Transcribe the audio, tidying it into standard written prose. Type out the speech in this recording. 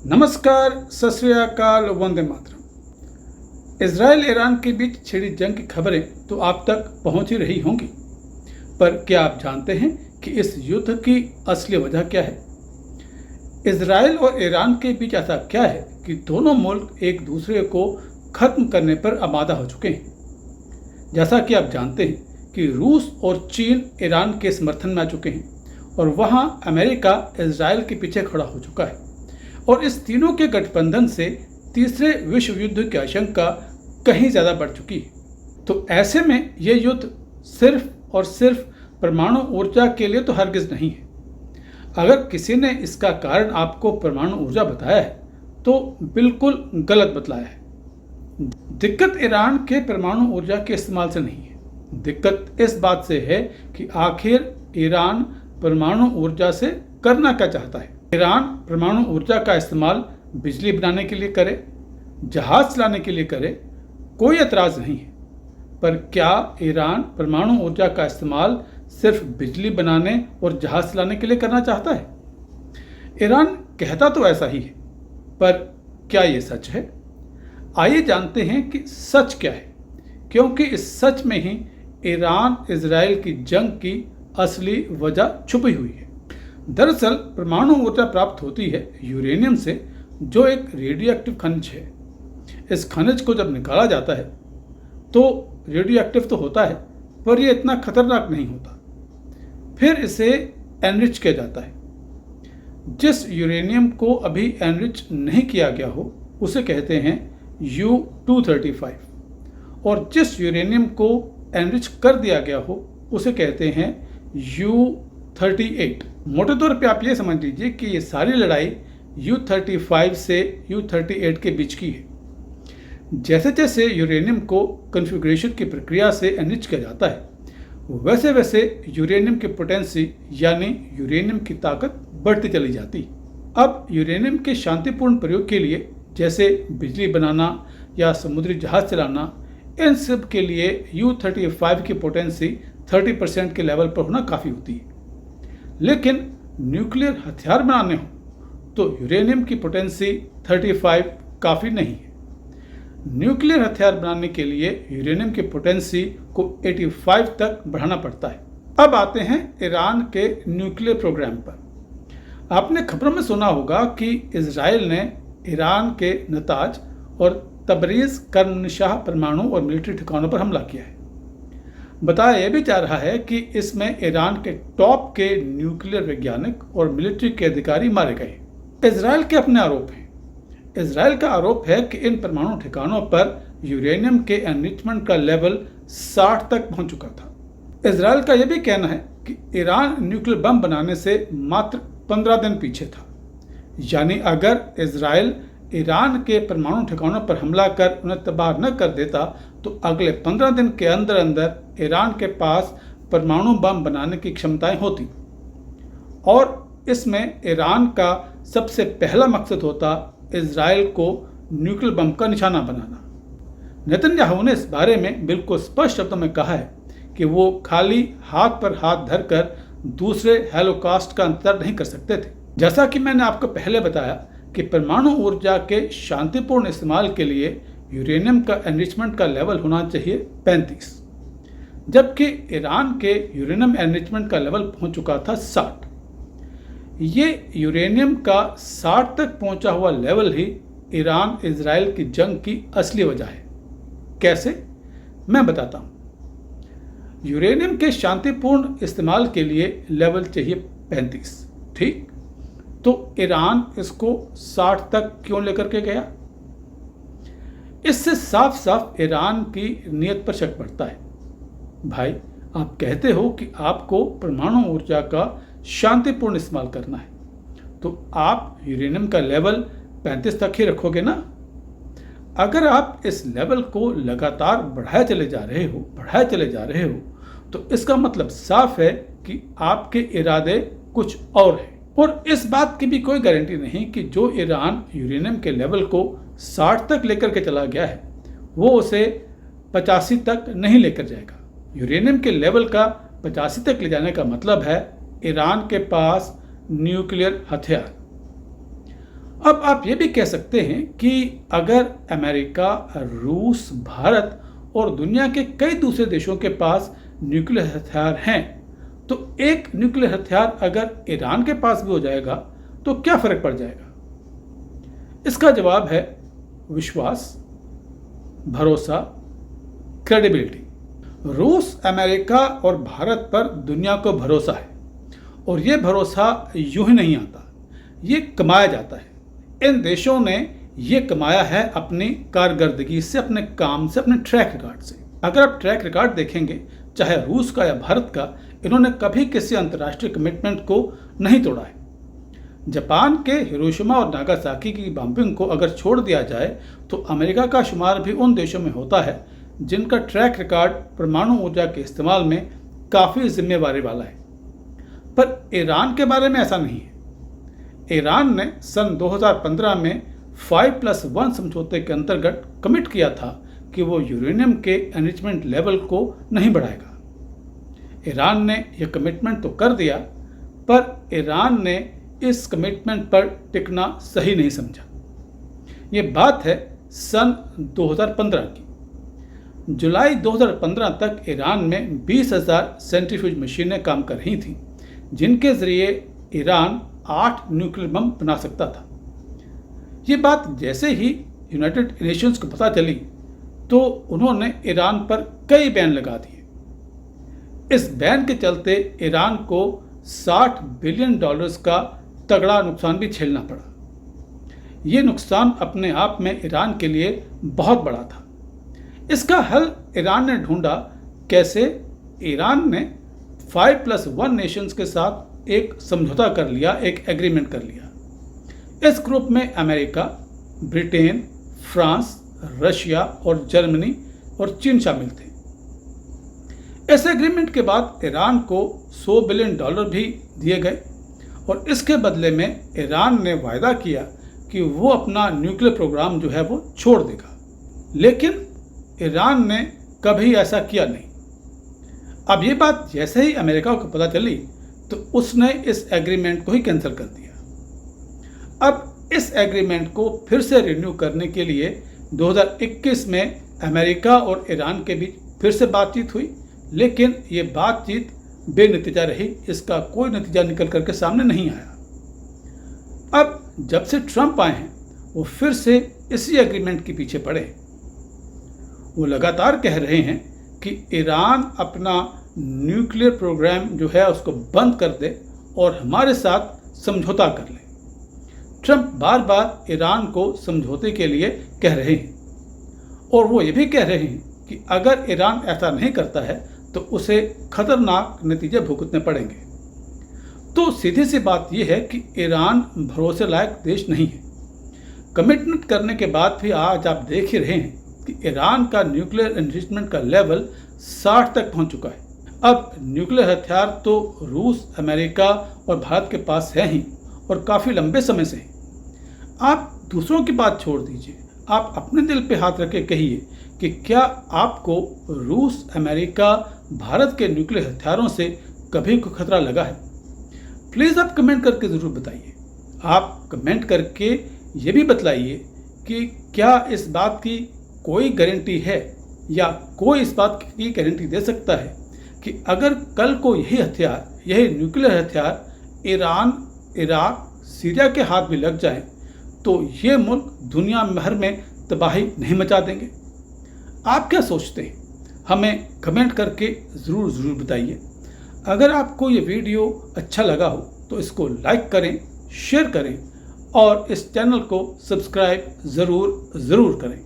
नमस्कार, सत श्री अकाल, वंदे मातरम। इजराइल ईरान के बीच छिड़ी जंग की खबरें तो आप तक पहुंच ही रही होंगी, पर क्या आप जानते हैं कि इस युद्ध की असली वजह क्या है? इजराइल और ईरान के बीच ऐसा क्या है कि दोनों मुल्क एक दूसरे को खत्म करने पर आमादा हो चुके हैं? जैसा कि आप जानते हैं कि रूस और चीन ईरान के समर्थन में आ चुके हैं और वहां अमेरिका इजराइल के पीछे खड़ा हो चुका है और इस तीनों के गठबंधन से तीसरे विश्व युद्ध की आशंका कहीं ज़्यादा बढ़ चुकी है। तो ऐसे में यह युद्ध सिर्फ और सिर्फ परमाणु ऊर्जा के लिए तो हरगिज़ नहीं है। अगर किसी ने इसका कारण आपको परमाणु ऊर्जा बताया है तो बिल्कुल गलत बतलाया है। दिक्कत ईरान के परमाणु ऊर्जा के इस्तेमाल से नहीं है, दिक्कत इस बात से है कि आखिर ईरान परमाणु ऊर्जा से करना क्या चाहता है। ईरान परमाणु ऊर्जा का इस्तेमाल बिजली बनाने के लिए करे, जहाज चलाने के लिए करे, कोई एतराज़ नहीं है। पर क्या ईरान परमाणु ऊर्जा का इस्तेमाल सिर्फ बिजली बनाने और जहाज चलाने के लिए करना चाहता है? ईरान कहता तो ऐसा ही है, पर क्या ये सच है? आइए जानते हैं कि सच क्या है, क्योंकि इस सच में ही ईरान इजराइल की जंग की असली वजह छुपी हुई है। दरअसल परमाणु ऊर्जा प्राप्त होती है यूरेनियम से, जो एक रेडियो एक्टिव खनिज है। इस खनिज को जब निकाला जाता है तो रेडियो एक्टिव तो होता है, पर यह इतना खतरनाक नहीं होता। फिर इसे एनरिच किया जाता है। जिस यूरेनियम को अभी एनरिच नहीं किया गया हो उसे कहते हैं U-235, और जिस यूरेनियम को एनरिच कर दिया गया हो उसे कहते हैं U-38। मोटे तौर पे आप ये समझ लीजिए कि ये सारी लड़ाई U-35 से U-38 के बीच की है। जैसे जैसे यूरेनियम को कन्फिग्रेशन की प्रक्रिया से एनरिच किया जाता है, वैसे वैसे यूरेनियम की पोटेंसी यानी यूरेनियम की ताकत बढ़ती चली जाती। अब यूरेनियम के शांतिपूर्ण प्रयोग के लिए, जैसे बिजली बनाना या समुद्री जहाज चलाना, इन सब के लिए U-35 की पोटेंसी 30% के लेवल पर होना काफ़ी होती है। लेकिन न्यूक्लियर हथियार बनाने हो तो यूरेनियम की पोटेंसी 35 काफ़ी नहीं है। न्यूक्लियर हथियार बनाने के लिए यूरेनियम की पोटेंसी को 85 तक बढ़ाना पड़ता है। अब आते हैं ईरान के न्यूक्लियर प्रोग्राम पर। आपने खबरों में सुना होगा कि इजराइल ने ईरान के नताज और तबरीज़ कर्मनिशाह परमाणु और मिलिट्री ठिकानों पर हमला किया है। बताया यह भी जा रहा है कि इसमें ईरान के टॉप के न्यूक्लियर वैज्ञानिक और मिलिट्री के अधिकारी मारे गए। इजराइल के अपने आरोप हैं। इजराइल का आरोप है कि इन परमाणु ठिकानों पर यूरेनियम के एनरिचमेंट का लेवल 60 तक पहुंच चुका था। इजराइल का यह भी कहना है कि ईरान न्यूक्लियर बम बनाने से मात्र 15 दिन पीछे था। यानी अगर इजराइल ईरान के परमाणु ठिकानों पर हमला कर उन्हें तबाह न कर देता तो अगले 15 दिन के अंदर अंदर ईरान के पास परमाणु बम बनाने की क्षमताएं होती, और इसमें ईरान का सबसे पहला मकसद होता इजराइल को न्यूक्लियर बम का निशाना बनाना। नेतन्याहू ने इस बारे में बिल्कुल स्पष्ट शब्दों में कहा है कि वो खाली हाथ पर हाथ धरकर दूसरे हेलोकास्ट का अंतर नहीं कर सकते थे। जैसा कि मैंने आपको पहले बताया कि परमाणु ऊर्जा के शांतिपूर्ण इस्तेमाल के लिए यूरेनियम का एनरिचमेंट का लेवल होना चाहिए 35, जबकि ईरान के यूरेनियम एनरिचमेंट का लेवल पहुंच चुका था 60। ये यूरेनियम का 60 तक पहुंचा हुआ लेवल ही ईरान इजराइल की जंग की असली वजह है। कैसे? मैं बताता हूं। यूरेनियम के शांतिपूर्ण इस्तेमाल के लिए लेवल चाहिए 35, ठीक? तो ईरान इसको 60 तक क्यों लेकर के गया? इससे साफ साफ ईरान की नीयत पर शक पड़ता है। भाई, आप कहते हो कि आपको परमाणु ऊर्जा का शांतिपूर्ण इस्तेमाल करना है, तो आप यूरेनियम का लेवल 35 तक ही रखोगे ना? अगर आप इस लेवल को लगातार बढ़ाए चले जा रहे हो तो इसका मतलब साफ है कि आपके इरादे कुछ और हैं। और इस बात की भी कोई गारंटी नहीं कि जो ईरान यूरेनियम के लेवल को 60 तक लेकर के चला गया है वो उसे 85 तक नहीं लेकर जाएगा। यूरेनियम के लेवल का 85 तक ले जाने का मतलब है ईरान के पास न्यूक्लियर हथियार। अब आप ये भी कह सकते हैं कि अगर अमेरिका, रूस, भारत और दुनिया के कई दूसरे देशों के पास न्यूक्लियर हथियार हैं, तो एक न्यूक्लियर हथियार अगर ईरान के पास भी हो जाएगा तो क्या फर्क पड़ जाएगा? इसका जवाब है विश्वास, भरोसा, क्रेडिबिलिटी। रूस, अमेरिका और भारत पर दुनिया को भरोसा है और ये भरोसा यूं ही नहीं आता, ये कमाया जाता है। इन देशों ने ये कमाया है अपनी कारकर्दगी से, अपने काम से, अपने ट्रैक रिकॉर्ड से। अगर आप ट्रैक रिकॉर्ड देखेंगे, चाहे रूस का या भारत का, इन्होंने कभी किसी अंतर्राष्ट्रीय कमिटमेंट को नहीं तोड़ा है। जापान के हिरोशिमा और नागासाकी की बॉम्बिंग को अगर छोड़ दिया जाए तो अमेरिका का शुमार भी उन देशों में होता है जिनका ट्रैक रिकॉर्ड परमाणु ऊर्जा के इस्तेमाल में काफ़ी जिम्मेवारी वाला है। पर ईरान के बारे में ऐसा नहीं है। ईरान ने सन 2015 में 5+1 समझौते के अंतर्गत कमिट किया था कि वो यूरेनियम के एनरिचमेंट लेवल को नहीं बढ़ाएगा। ईरान ने यह कमिटमेंट तो कर दिया, पर ईरान ने इस कमिटमेंट पर टिकना सही नहीं समझा। ये बात है सन 2015 की। जुलाई 2015 तक ईरान में 20,000 सेंट्रीफ्यूज मशीनें काम कर रही थीं, जिनके ज़रिए ईरान 8 न्यूक्लियर बम बना सकता था। ये बात जैसे ही यूनाइटेड नेशंस को पता चली तो उन्होंने ईरान पर कई बैन लगा दिए। इस बैन के चलते ईरान को $60 बिलियन का तगड़ा नुकसान भी झेलना पड़ा। ये नुकसान अपने आप में ईरान के लिए बहुत बड़ा था। इसका हल ईरान ने ढूंढा। कैसे? ईरान ने 5+1 नेशंस के साथ एक समझौता कर लिया, एक एग्रीमेंट कर लिया। इस ग्रुप में अमेरिका, ब्रिटेन, फ्रांस, रशिया और जर्मनी और चीन शामिल थे। इस एग्रीमेंट के बाद ईरान को $100 बिलियन भी दिए गए और इसके बदले में ईरान ने वायदा किया कि वो अपना न्यूक्लियर प्रोग्राम जो है वो छोड़ देगा। लेकिन ईरान ने कभी ऐसा किया नहीं। अब ये बात जैसे ही अमेरिका को पता चली तो उसने इस एग्रीमेंट को ही कैंसिल कर दिया। अब इस एग्रीमेंट को फिर से रिन्यू करने के लिए 2021 में अमेरिका और ईरान के बीच फिर से बातचीत हुई, लेकिन ये बातचीत बेनतीजा रही। इसका कोई नतीजा निकल करके सामने नहीं आया। अब जब से ट्रंप आए हैं वो फिर से इसी एग्रीमेंट के पीछे पड़े। वो लगातार कह रहे हैं कि ईरान अपना न्यूक्लियर प्रोग्राम जो है उसको बंद कर दे और हमारे साथ समझौता कर ले। ट्रंप बार बार ईरान को समझौते के लिए कह रहे हैं और वो ये भी कह रहे हैं कि अगर ईरान ऐसा नहीं करता है तो उसे खतरनाक नतीजे भुगतने पड़ेंगे। तो सीधी सी बात यह है कि ईरान भरोसे लायक देश नहीं है। कमिटमेंट करने के बाद भी आज आप देख ही रहे हैं कि ईरान का न्यूक्लियर एनरिचमेंट का लेवल 60 तक पहुंच चुका है। अब न्यूक्लियर हथियार तो रूस, अमेरिका और भारत के पास है ही और काफ़ी लंबे समय से है। आप दूसरों की बात छोड़ दीजिए, आप अपने दिल पे हाथ रख के कहिए कि क्या आपको रूस, अमेरिका, भारत के न्यूक्लियर हथियारों से कभी कोई खतरा लगा है? प्लीज़ आप कमेंट करके ज़रूर बताइए। आप कमेंट करके ये भी बतलाइए कि क्या इस बात की कोई गारंटी है या कोई इस बात की गारंटी दे सकता है कि अगर कल को यही हथियार, यही न्यूक्लियर हथियार ईरान, इराक, सीरिया के हाथ में लग जाएं तो ये मुल्क दुनिया भर में तबाही नहीं मचा देंगे? आप क्या सोचते हैं? हमें कमेंट करके ज़रूर बताइए। अगर आपको ये वीडियो अच्छा लगा हो तो इसको लाइक करें, शेयर करें और इस चैनल को सब्सक्राइब ज़रूर करें।